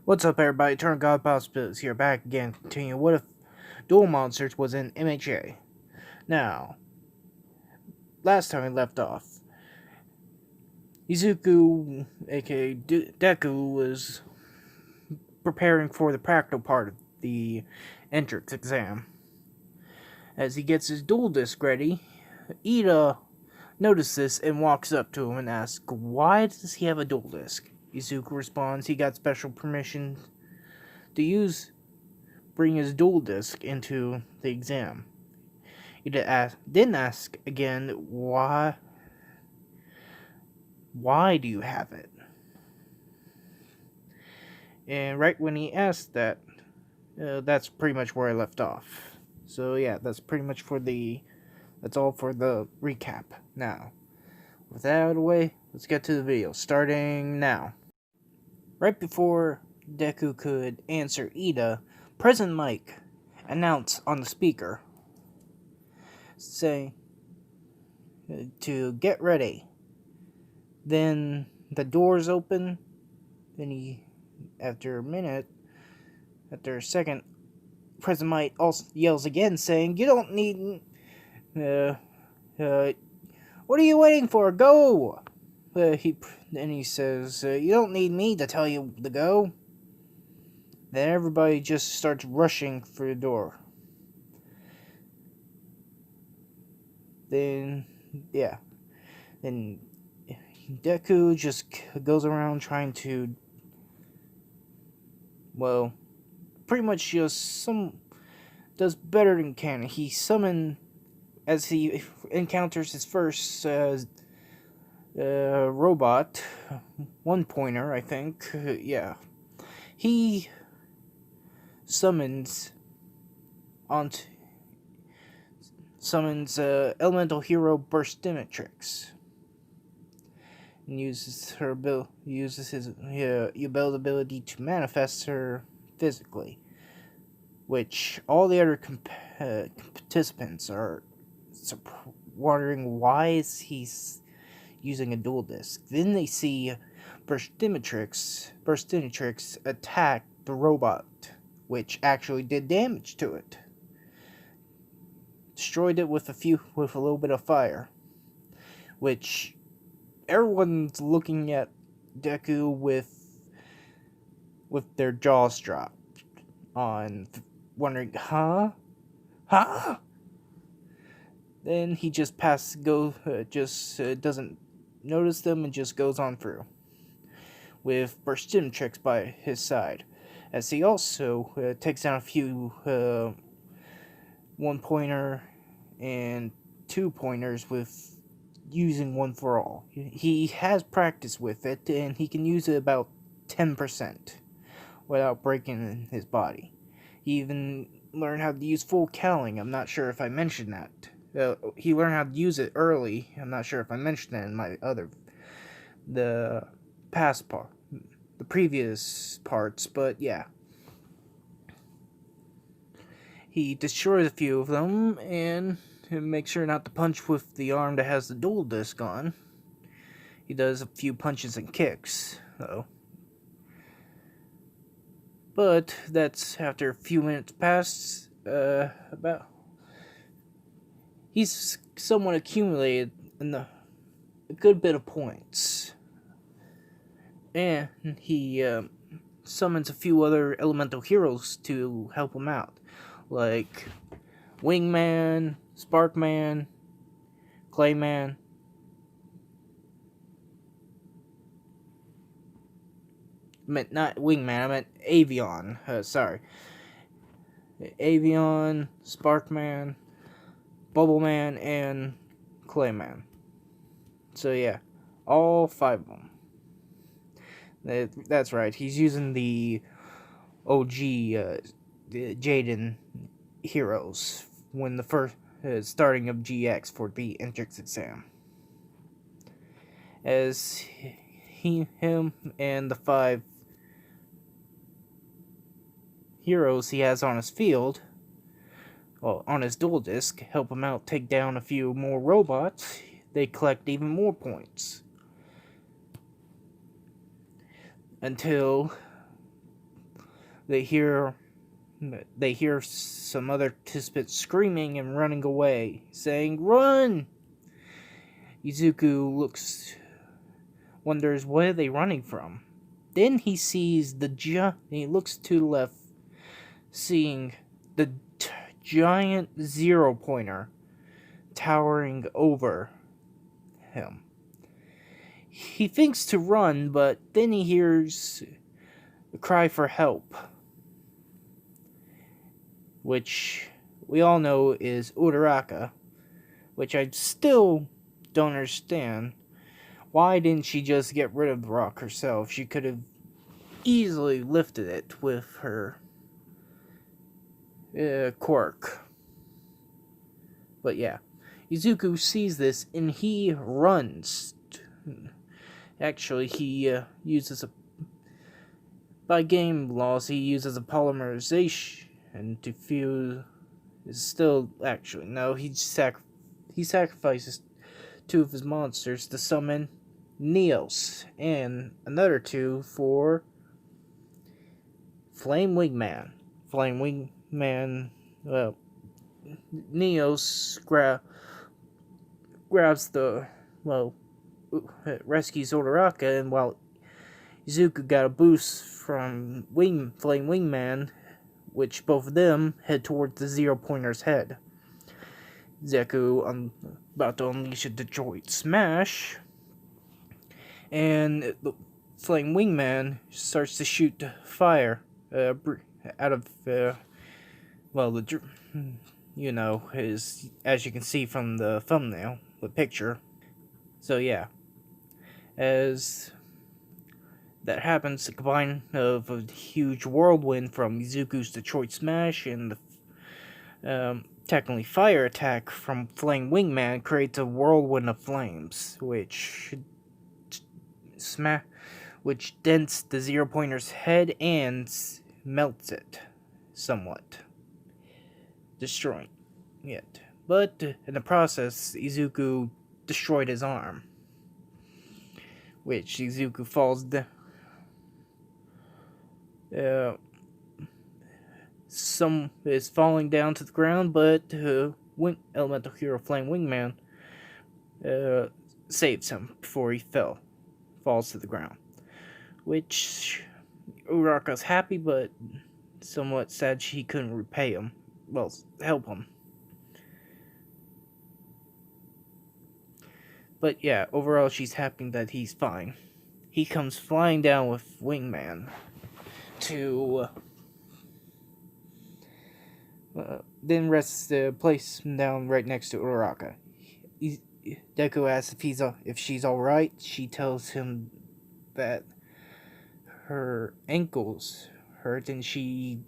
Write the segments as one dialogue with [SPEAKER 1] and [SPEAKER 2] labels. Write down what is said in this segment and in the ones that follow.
[SPEAKER 1] What's up, everybody? Turn God Possibilities here, back again, continuing. What if Duel Monsters was in MHA? Now, last time we left off, Izuku, aka Deku, was preparing for the practical part of the entrance exam. As he gets his duel disc ready, Ida notices this and walks up to him and asks, "Why does he have a duel disc?" Izuku responds, "He got special permission to bring his duel disc into the exam." He didn't ask again, why do you have it? And right when he asked that, that's pretty much where I left off. So yeah, that's all for the recap. Now, with that out of the way, let's get to the video, starting now. Right before Deku could answer Ida, President Mike announced on the speaker, saying to get ready. Then the doors open. Then after a second, President Mike also yells again, saying, "You don't need, uh, what are you waiting for? Go!" He says, "You don't need me to tell you to go." Then everybody just starts rushing for the door. Then, yeah. Then Deku just goes around trying to, well, pretty much just does better than can. He summons, as he encounters his first robot, one pointer, I think. Yeah, he summons onto elemental hero Burstimatrix, and uses his ability to manifest her physically, which all the other participants are wondering why is he using a dual disc. Then they see Burstimatrix attack the robot, which actually did damage to it. Destroyed it with a little bit of fire, which everyone's looking at Deku with their jaws dropped on, wondering, huh? Then he just doesn't notice them and just goes on through, with Burstimatrix by his side, as he also takes down a few one-pointer and two-pointers with using one for all. He has practice with it, and he can use it about 10% without breaking his body. He even learned how to use full cowling. I'm not sure if I mentioned that. He learned how to use it early. I'm not sure if I mentioned that in the past part, the previous parts, but yeah. He destroys a few of them and makes sure not to punch with the arm that has the dual disc on. He does a few punches and kicks, though. But that's after a few minutes pass. He's somewhat accumulated a good bit of points, and he summons a few other elemental heroes to help him out, like Wingman, Sparkman, Clayman. I meant not Wingman, I meant Avion. Sorry. Avion, Sparkman, Bubbleman, and Clayman. So yeah, all 5 of them. That's right, he's using the OG Jaden heroes when the first starting of GX for the entrance exam. As him and the 5 heroes he has on his field, well, on his dual disc, help him out take down a few more robots, they collect even more points. Until They hear some other participants screaming and running away, saying, "Run!" Izuku wonders, what are they running from? Then he sees he looks to the left, seeing the giant zero pointer towering over him. He thinks to run, but then he hears a cry for help, which we all know is Uraraka, which I still don't understand. Why didn't she just get rid of the rock herself? She could have easily lifted it with her quirk. But yeah, Izuku sees this and he runs. Actually, he uses by game laws, he uses a polymerization to fuse. He sacrifices two of his monsters to summon Neos, and another two for Flame Wingman. Flame Wingman, well, Neos grabs rescues Uraraka, and while Izuku got a boost from Flame Wingman, which both of them head towards the Zero Pointer's head. Zeku about to unleash a Detroit Smash, and the Flame Wingman starts to shoot fire out of as you can see from the thumbnail, the picture. So yeah, as that happens, the combine of a huge whirlwind from Izuku's Detroit Smash and the technically fire attack from Flame Wingman creates a whirlwind of flames, which dents the Zero Pointer's head and melts it somewhat, destroying it. But in the process, Izuku destroyed his arm, which Izuku falls down. Some is falling down to the ground, but Elemental Hero Flame Wingman saves him before he falls to the ground. Which Uraraka's happy, but somewhat sad she couldn't repay him. Well, help him. But yeah, overall she's happy that he's fine. He comes flying down with Wingman to then place him down right next to Uraraka. Deku asks if she's alright. She tells him that her ankles hurt, and she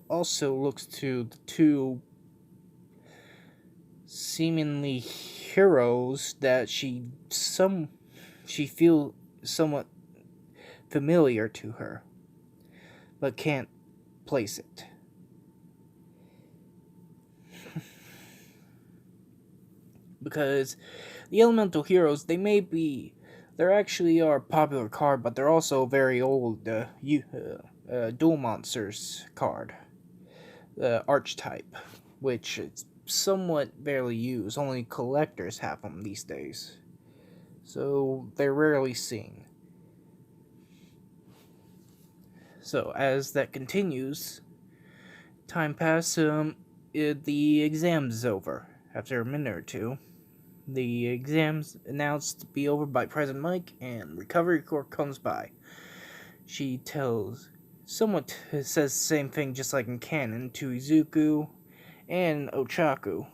[SPEAKER 1] also looks to the two seemingly heroes that she feels somewhat familiar to her, but can't place it. Because the elemental heroes, they actually are a popular card, but they're also a very old Duel Monsters card, archetype, which is somewhat barely used. Only collectors have them these days, so they're rarely seen. So as that continues, time passes. The exam's over after a minute or two. The exam's announced to be over by President Mike, and Recovery Corps comes by. She says the same thing just like in canon to Izuku and Ochaku,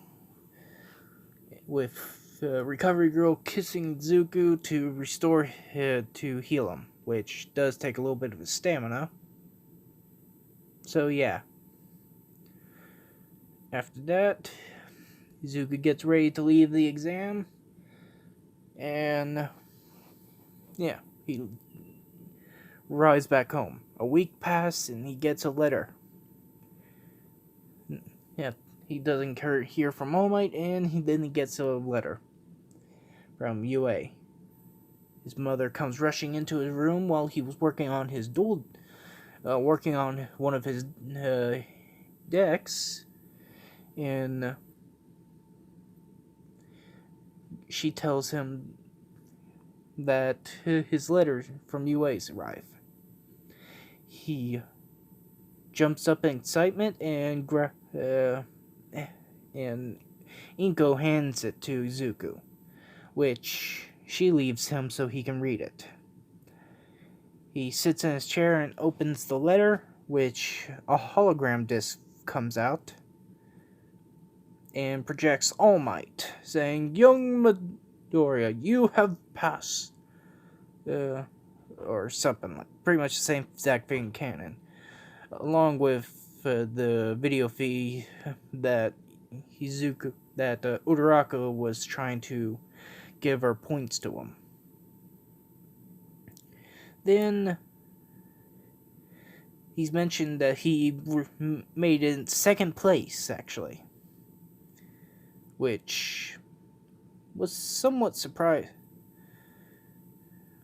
[SPEAKER 1] with Recovery Girl kissing Izuku to heal him, which does take a little bit of his stamina. So yeah. After that, Izuku gets ready to leave the exam, and yeah, he rides back home. A week passes, and he gets a letter. Yeah, he doesn't hear from All Might, and then he gets a letter from UA. His mother comes rushing into his room while he was working on his duel working on one of his decks, and she tells him that his letter from UA's arrive. He jumps up in excitement and Inko hands it to Izuku, which she leaves him so he can read it. He sits in his chair and opens the letter, which a hologram disc comes out and projects All Might, saying, "Young Midoriya, you have passed," or something like pretty much the same exact thing in canon, along with the video feed that Uraraka was trying to give her points to him. Then he's mentioned that he made it in second place, actually, which was somewhat surprised.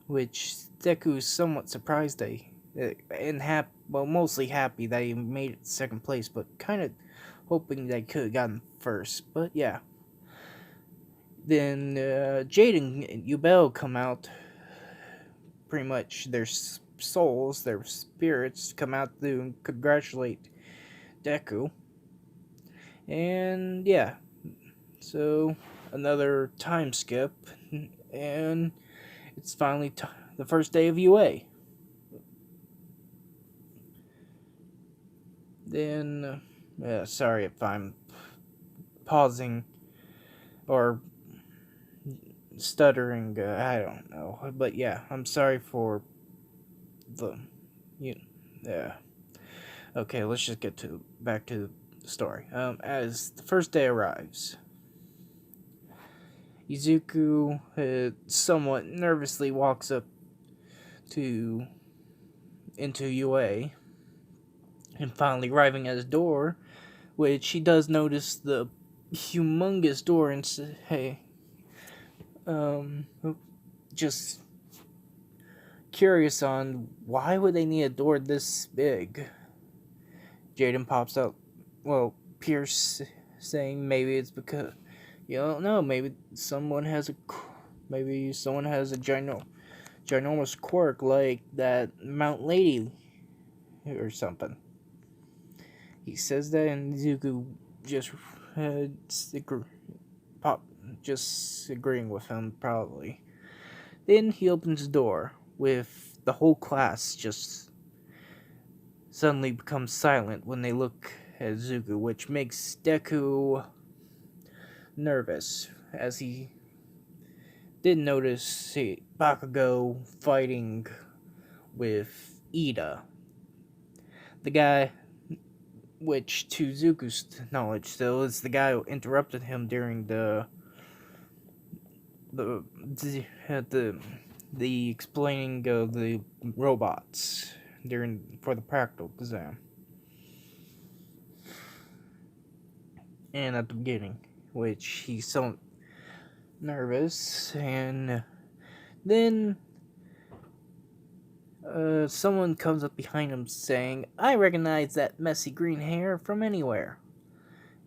[SPEAKER 1] Which Deku's somewhat surprised and mostly happy that he made it second place, but kind of hoping that he could have gotten first. But yeah. Then Jade and Yubel come out. Pretty much their souls, their spirits come out to congratulate Deku. And yeah. So another time skip, and it's finally the first day of UA. Then, sorry if I'm pausing or stuttering. I don't know, but yeah, I'm sorry for the Okay, let's just get back to the story. As the first day arrives, Izuku somewhat nervously walks up into UA, and finally arriving at his door, which he does notice the humongous door and say, "Hey, just curious on why would they need a door this big." Jaden pops out. Well, Pierce saying maybe it's because you don't know. Maybe someone has a ginormous quirk like that Mount Lady or something. He says that, and Zuko just just agreeing with him probably. Then he opens the door with the whole class just suddenly becomes silent when they look at Zuko, which makes Deku nervous, as he did notice Bakugo fighting with Ida. The guy, which to Zuko's knowledge still, is the guy who interrupted him during the explaining of the robots for the practical exam. And at the beginning, which he's so nervous, and then someone comes up behind him saying, "I recognize that messy green hair from anywhere."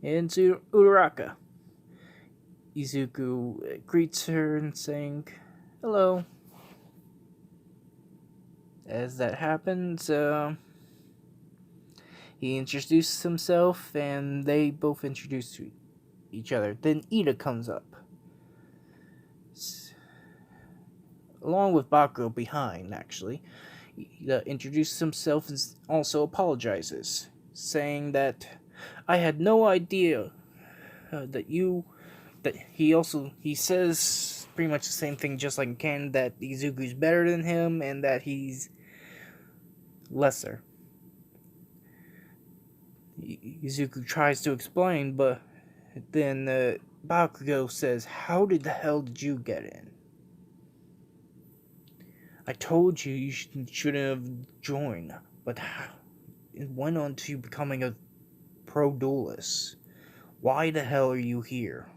[SPEAKER 1] And to Uraraka, Izuku greets her and saying, "Hello." As that happens, he introduces himself, and they both introduce each other. Then Ida comes up, along with Bakugo behind, actually. He introduces himself and also apologizes, saying that I had no idea that he says pretty much the same thing just like in canon, that Izuku's better than him and that he's lesser. Izuku tries to explain, but then Bakugo says, "How did the hell did you get in? I told you you shouldn't have joined, but it went on to becoming a pro duelist. Why the hell are you here?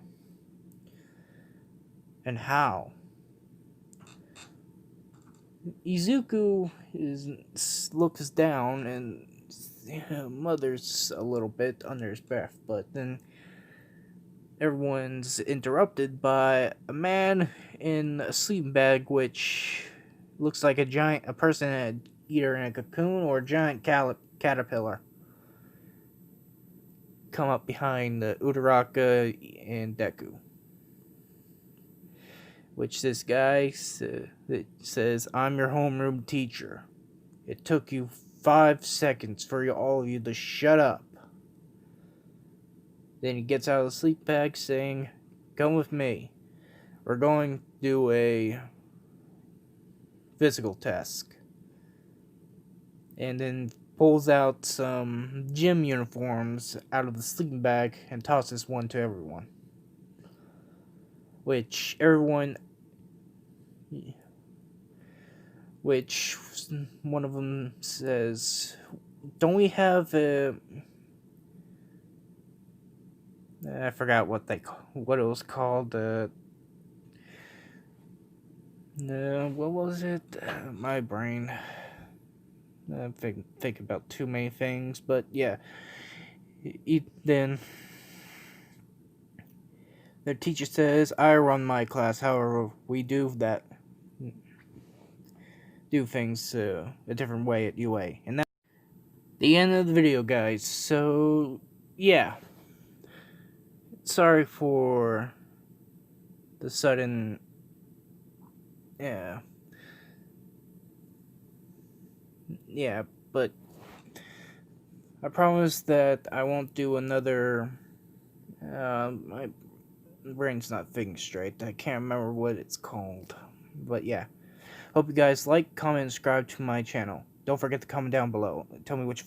[SPEAKER 1] And how?" Izuku looks down and mutters a little bit under his breath, but then everyone's interrupted by a man in a sleeping bag, which looks like a person either in a cocoon or a giant caterpillar, come up behind the Uraraka and Deku. Which this guy says, "I'm your homeroom teacher. It took you 5 seconds for all of you to shut up." Then he gets out of the sleep bag saying, "Come with me. We're going to do a physical test." And then pulls out some gym uniforms out of the sleeping bag and tosses one to everyone. Which one of them says, "Don't we have a..." I forgot what it was called. What was it? My brain. I think about too many things, but yeah. Then their teacher says, "I run my class. However, we do things a different way at UA." And that's the end of the video, guys. So yeah, sorry for the sudden but I promise that I won't do another. My brain's not thinking straight. I can't remember what it's called, but yeah. Hope you guys like, comment, and subscribe to my channel. Don't forget to comment down below. Tell me what you